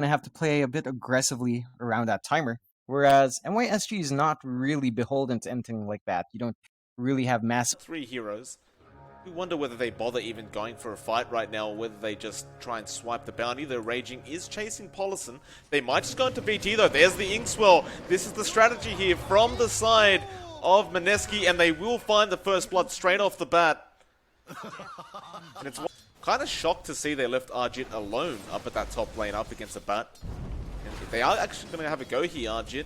to have to play a bit aggressively around that timer. Whereas MYSG is not really beholden to anything like that. You don't really have massive. Three heroes. We wonder whether they bother even going for a fight right now, or whether they just try and swipe the bounty. The Raging is chasing Polison. They might just go into BT though. There's the Inkswell. This is the strategy here from the side of Mineski, and they will find the first blood straight off the bat. And it's kind of shocked to see they left Arjit alone up at that top lane up against a bat. And if they are actually going to have a go here, Arjit,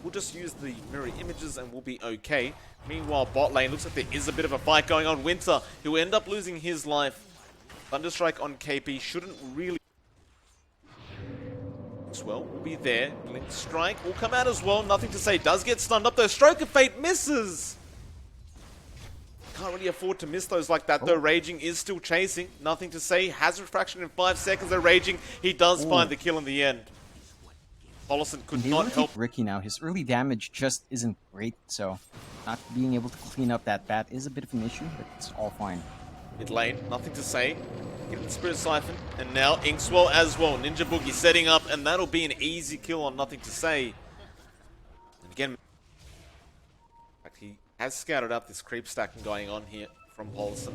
we'll just use the mirror images and we'll be okay. Meanwhile, bot lane, looks like there is a bit of a fight going on. Winter, he'll end up losing his life. Thunderstrike on KP shouldn't really... as well, will be there. Blink Strike will come out as well. Nothing to say. Does get stunned up though. Stroke of Fate misses. Can't really afford to miss those like that though. Raging is still chasing. Nothing to say. Has refraction in 5 seconds though. Raging, he does find the kill in the end. Polison could not help Ricky now. His early damage just isn't great, so not being able to clean up that bat is a bit of an issue, but it's all fine. Mid lane, nothing to say. Get the Spirit Siphon, and now Inkswell as well. Ninja Boogie setting up, and that'll be an easy kill on nothing to say. And again, he has scouted out this creep stacking going on here from Polison.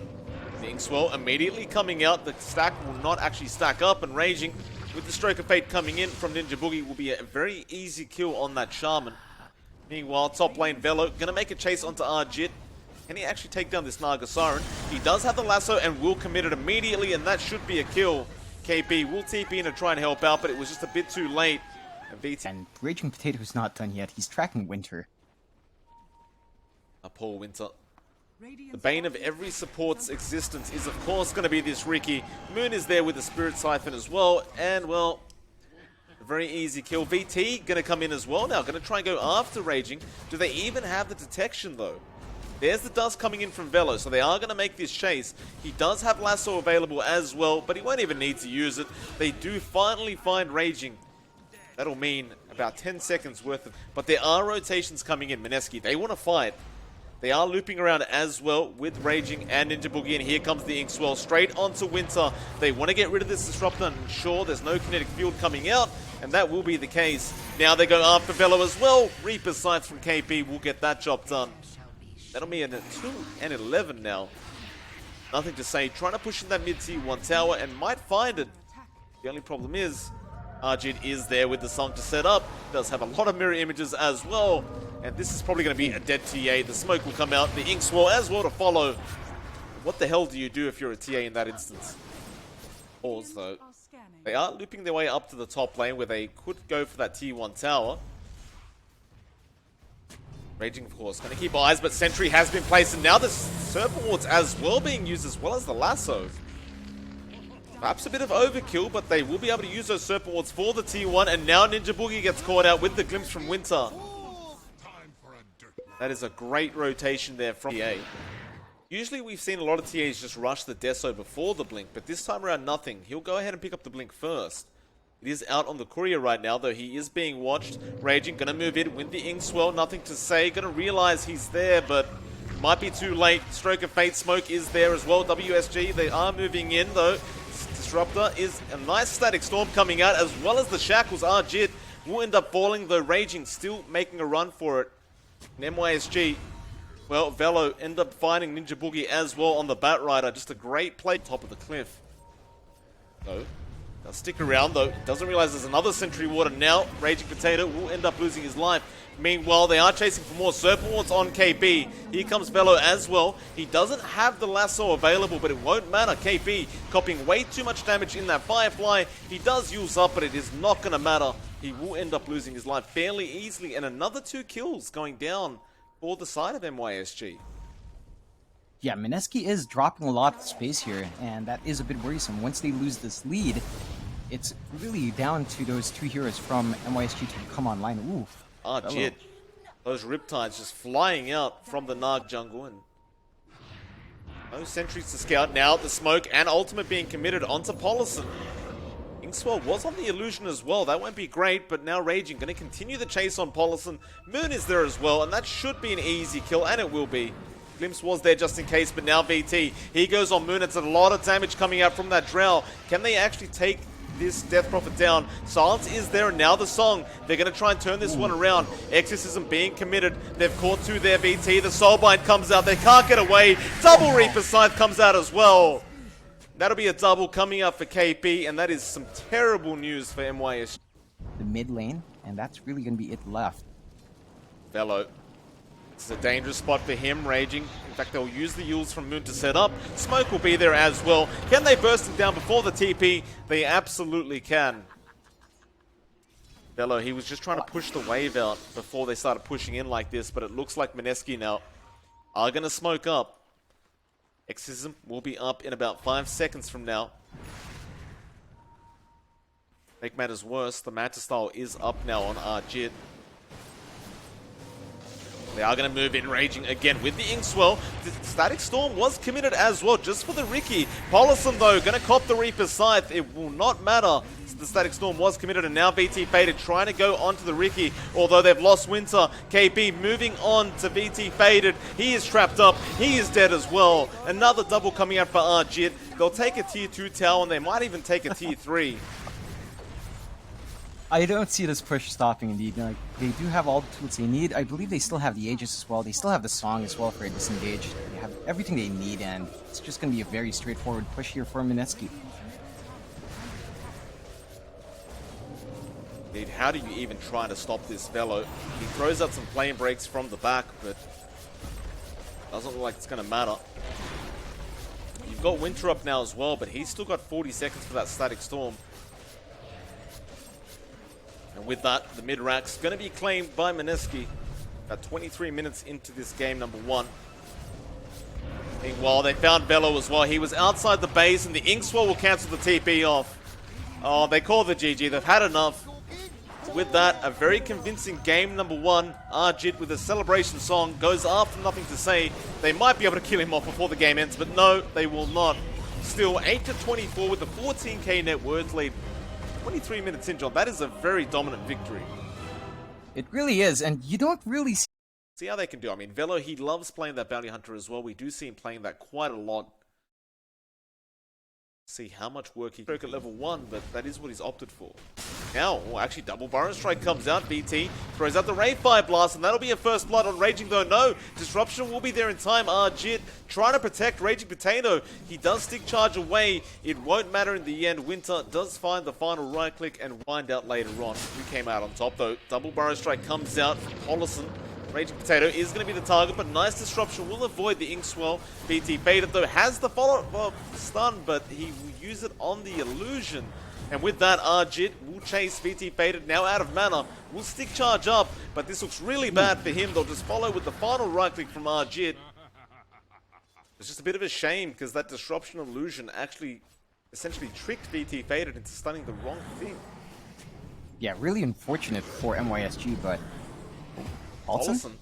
The Inkswell immediately coming out. The stack will not actually stack up, and Raging with the Stroke of Fate coming in from Ninja Boogie will be a very easy kill on that Shaman. Meanwhile, top lane Velo gonna make a chase onto Arjit. Can he actually take down this Naga Siren? He does have the lasso and will commit it immediately, and that should be a kill. KP will TP in to try and help out, but it was just a bit too late. And Raging Potato is not done yet. He's tracking Winter. A poor Winter. The bane of every support's existence is, of course, going to be this Ricky. Moon is there with the Spirit Siphon as well, and, well, a very easy kill. VT going to come in as well now, going to try and go after Raging. Do they even have the detection, though? There's the dust coming in from Velo, so they are going to make this chase. He does have Lasso available as well, but he won't even need to use it. They do finally find Raging. That'll mean about 10 seconds worth of... But there are rotations coming in. Mineski, they want to fight. They are looping around as well with Raging and Ninja Boogie, and here comes the Inkswell straight onto Winter. They want to get rid of this Disruptor and ensure there's no kinetic field coming out, and that will be the case. Now they go after Velo as well. Reaper's Scythe from KP will get that job done. That'll be a 2 and 11 now. Nothing to say. Trying to push in that mid T1 tower and might find it. The only problem is Arjit is there with the song to set up. Does have a lot of mirror images as well. And this is probably going to be a dead TA. The smoke will come out. The Inkswell as well to follow. What the hell do you do if you're a TA in that instance? Pause though. They are looping their way up to the top lane where they could go for that T1 tower. Raging, of course, going to keep eyes, but Sentry has been placed, and now the Serpent Wards as well being used, as well as the Lasso. Perhaps a bit of overkill, but they will be able to use those Serpent Wards for the T1, and now Ninja Boogie gets caught out with the glimpse from Winter. That is a great rotation there from TA. Usually we've seen a lot of TAs just rush the Deso before the Blink, but this time around nothing. He'll go ahead and pick up the Blink first. It is out on the courier right now, though he is being watched. Raging, gonna move in with the Inkswell, nothing to say. Gonna realize he's there, but might be too late. Stroke of Fate smoke is there as well. WSG, they are moving in, though. Disruptor is a nice static storm coming out, as well as the Shackles. Arjit will end up falling, though Raging still making a run for it. And MYSG, well, Velo end up finding Ninja Boogie as well on the Batrider. Just a great play top of the cliff. So, they'll stick around though. Doesn't realize there's another Sentry Ward, and now Raging Potato will end up losing his life. Meanwhile, they are chasing for more Serpent Wards on KP. Here comes Velo as well. He doesn't have the Lasso available, but it won't matter. KP copying way too much damage in that Firefly. He does use up, but it is not going to matter. He will end up losing his life fairly easily, and another 2 kills going down for the side of MYSG. Yeah, Mineski is dropping a lot of space here, and that is a bit worrisome. Once they lose this lead, it's really down to those 2 heroes from MYSG to come online. Ooh. Arjit. Those Riptides just flying out from the Narg jungle, and no sentries to scout. Now the smoke and ultimate being committed onto Polison. Inkswell was on the illusion as well. That won't be great, but now Raging going to continue the chase on Polison. Moon is there as well, and that should be an easy kill, and it will be. Glimpse was there just in case, but now VT. He goes on Moon. It's a lot of damage coming out from that Drow. Can they actually take this Death Prophet down. Silence is there, and now the song. They're going to try and turn this one around. Exorcism being committed. They've caught two there, BT. The Soulbind comes out. They can't get away. Double Reaper Scythe comes out as well. That'll be a double coming up for KP, and that is some terrible news for MYSGAU. The mid lane, and that's really going to be it left. Velo. This is a dangerous spot for him, Raging. In fact, they'll use the Yules from Moon to set up. Smoke will be there as well. Can they burst him down before the TP? They absolutely can. Velo, he was just trying to push the wave out before they started pushing in like this, but it looks like Mineski now are going to smoke up. Exorcism will be up in about 5 seconds from now. Make matters worse, the Manta Style is up now on Arjit. They are going to move in, Raging again with the Inkswell. The Static Storm was committed as well, just for the Ricky. Polison, though, going to cop the Reaper's Scythe. It will not matter. The Static Storm was committed, and now VT Faded trying to go onto the Ricky, although they've lost Winter. KP moving on to VT Faded. He is trapped up. He is dead as well. Another double coming out for Arjit. They'll take a tier 2 tower, and they might even take a tier 3. I don't see this push stopping indeed. Like, they do have all the tools they need. I believe they still have the Aegis as well. They still have the Song as well for a disengage. They have everything they need, and it's just going to be a very straightforward push here for Mineski. Indeed, how do you even try to stop this Velo? He throws out some flame breaks from the back, but doesn't look like it's going to matter. You've got Winter up now as well, but he's still got 40 seconds for that Static Storm. And with that, the mid-rack's going to be claimed by Mineski about 23 minutes into this game number 1. Meanwhile, they found Velo as well. He was outside the base, and the Inkswell will cancel the TP off. Oh, they call the GG. They've had enough. With that, a very convincing game number 1. Arjit with a celebration song goes after Nothing to Say. They might be able to kill him off before the game ends, but no, they will not. Still 8-24 with a 14k net worth lead. 23 minutes in, John. That is a very dominant victory. It really is, and you don't really see how they can do. I mean, Velo, he loves playing that Bounty Hunter as well. We do see him playing that quite a lot. See how much work he can at level 1, but that is what he's opted for. Now, actually, double Burrow Strike comes out. BT throws out the Ray Fire Blast, and that'll be a first blood on Raging, though. No, Disruption will be there in time. Arjit trying to protect Raging Potato. He does stick charge away. It won't matter in the end. Winter does find the final right click and wind out later on. We came out on top, though. Double Burrow Strike comes out from Polison. Raging Potato is going to be the target, but nice Disruption will avoid the Inkswell. BT Faded, though, has the follow-up stun, but he will use it on the illusion. And with that, Arjit will chase VT Faded, now out of mana, will stick charge up, but this looks really bad for him. They'll just follow with the final right click from Arjit. It's just a bit of a shame, because that Disruption illusion actually essentially tricked VT Faded into stunning the wrong thing. Yeah, really unfortunate for MYSG, but Olsen.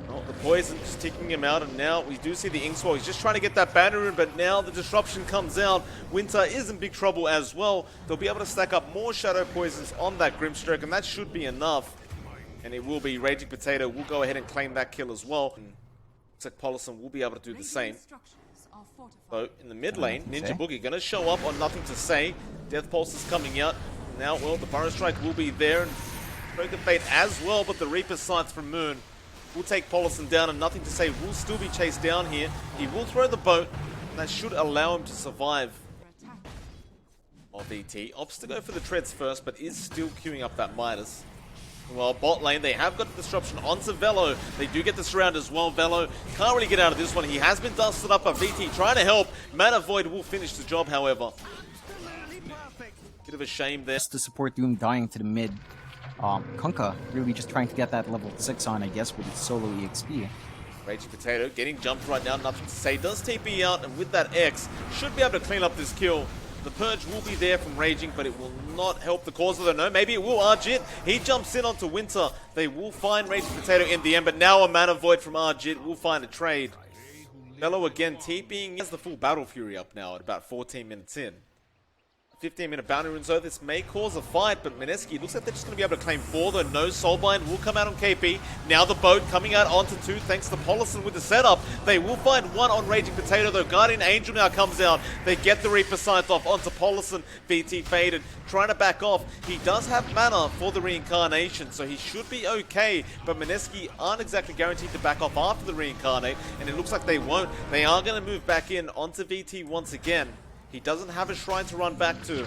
Oh, the poison just ticking him out, and now we do see the Inkswell. He's just trying to get that banner in, but now the Disruption comes out. Winter is in big trouble as well. They'll be able to stack up more Shadow Poisons on that Grimstroke, and that should be enough. And it will be. Raging Potato will go ahead and claim that kill as well. And looks like Polison will be able to do the same. So in the mid lane, Ninja Boogie going to show up on Nothing to Say. Death Pulse is coming out. Now, well, the Burrow Strike will be there, and Broken Fate as well, but the Reaper Scythe from Moon will take Polison down, and Nothing to Say will still be chased down here. He will throw the boat, and that should allow him to survive. VT opts to go for the treads first, but is still queuing up that Midas. Well, bot lane, they have got the Disruption onto Velo. They do get the surround as well. Velo can't really get out of this one. He has been dusted up by VT, trying to help. Mana Void will finish the job, however. Bit of a shame there. Just to support Doom dying to the mid. Kunkka really just trying to get that level 6 on, I guess, with his solo EXP. Raging Potato getting jumped right now, Nothing to Say. Does TP out, and with that X, should be able to clean up this kill. The Purge will be there from Raging, but it will not help the cause of the no. Maybe it will. Arjit, he jumps in onto Winter. They will find Raging Potato in the end, but now a Mana Void from Arjit will find a trade. Velo again TPing. He has the full Battle Fury up now at about 14 minutes in. 15-minute bounty rune, so this may cause a fight, but Mineski looks like they're just going to be able to claim 4, though no Soulbind will come out on KP. Now the boat coming out onto 2 thanks to Paulison with the setup. They will find 1 on Raging Potato, though Guardian Angel now comes out. They get the Reaper Scythe off onto Paulison. VT faded, trying to back off. He does have mana for the reincarnation, so he should be okay, but Mineski aren't exactly guaranteed to back off after the reincarnate, and it looks like they won't. They are going to move back in onto VT once again. He doesn't have a shrine to run back to.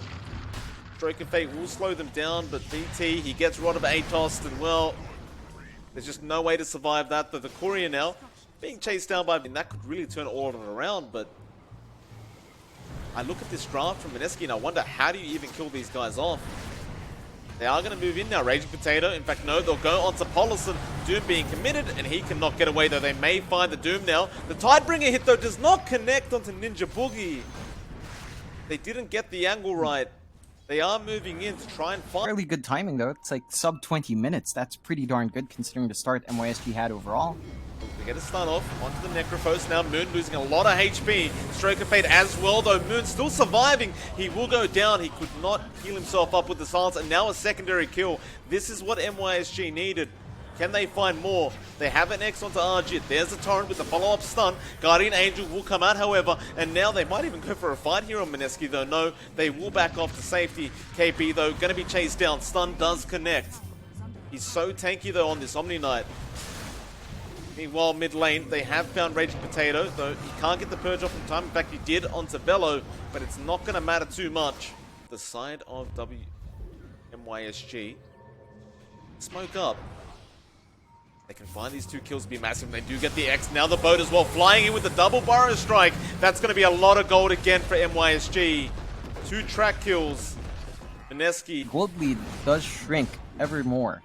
Stroke of Fate will slow them down, but VT, he gets Rod of Atos, and well, there's just no way to survive that. But the Courier now being chased down by, and that could really turn all of it around. But I look at this draft from Mineski and I wonder, how do you even kill these guys off? They are going to move in now. Raging Potato, in fact, no, they'll go onto Paulison. Doom being committed, and he cannot get away, though they may find the Doom now. The Tidebringer hit, though, does not connect onto Ninja Boogie. They didn't get the angle right. They are moving in to try and find. Fairly good timing, though. It's like sub 20 minutes. That's pretty darn good considering the start MYSG had overall. They get a stun off onto the Necrophos. Now Moon losing a lot of HP. Stroke of Fate as well, though Moon still surviving. He will go down. He could not heal himself up with the silence, and now a secondary kill. This is what MYSG needed. Can they find more? They have an X onto Arjit. There's a Torrent with the follow-up stun. Guardian Angel will come out, however, and now they might even go for a fight here on Mineski, though. No, they will back off to safety. KP, though, going to be chased down. Stun does connect. He's so tanky, though, on this Omni Knight. Meanwhile, mid lane, they have found Raging Potato, though he can't get the purge off in time. In fact, he did onto Bello, but it's not going to matter too much. The side of MYSG. Smoke up. They can find these 2 kills to be massive. They do get the X. Now the boat as well, flying in with the double Burrow Strike. That's going to be a lot of gold again for MYSG. 2 track kills. Mineski. Gold lead does shrink ever more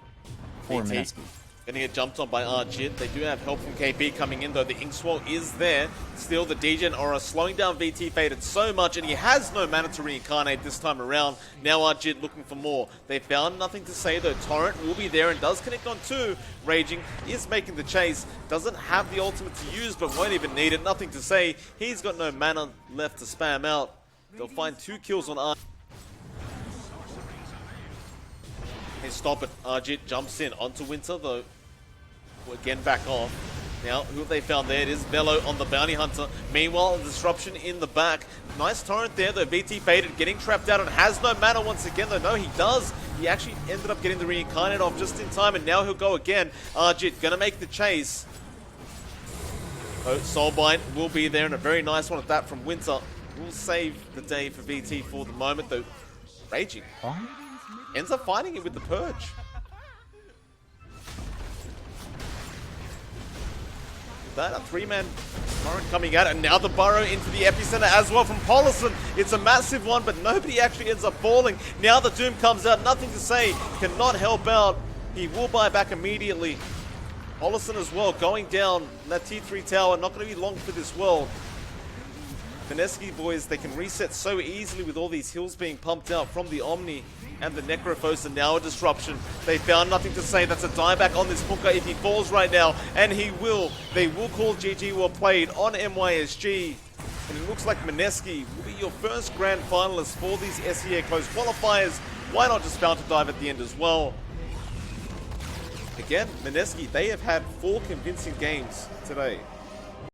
for Mineski. Gonna get jumped on by Arjit. They do have help from KP coming in, though. The Inkswell is there. Still, the DJ and Aura slowing down VT faded so much, and he has no mana to reincarnate this time around. Now Arjit looking for more. They found nothing to say, though. Torrent will be there and does connect on 2. Raging is making the chase. Doesn't have the ultimate to use, but won't even need it. Nothing to say. He's got no mana left to spam out. They'll find 2 kills on Arjit. Hey, stop it. Arjit jumps in onto Winter, though. Again, back off. Now, who have they found there? It is Bello on the Bounty Hunter. Meanwhile, a disruption in the back. Nice Torrent there, though. VT faded, getting trapped out and has no mana once again, though. No, he does. He actually ended up getting the reincarnate off just in time, and now he'll go again. Arjit gonna make the chase. Oh, Soulbind will be there, and a very nice one at that from Winter. Will save the day for VT for the moment, though. Raging. Ends up finding it with the Purge. That, a 3-man Torrent coming out, and now the Burrow into the epicenter as well from Paulison. It's a massive one, but nobody actually ends up falling. Now the Doom comes out, nothing to say, cannot help out. He will buy back immediately. Paulison as well, going down that T3 tower, not going to be long for this world. Mineski boys, they can reset so easily with all these heals being pumped out from the Omni and the Necrophos, and now a disruption. They found nothing to say. That's a dieback on this Punka if he falls right now, and he will. They will call GG well played on MYSG, and it looks like Mineski will be your first grand finalist for these SEA close qualifiers. Why not just Fountain Dive at the end as well? Again, Mineski, they have had 4 convincing games today.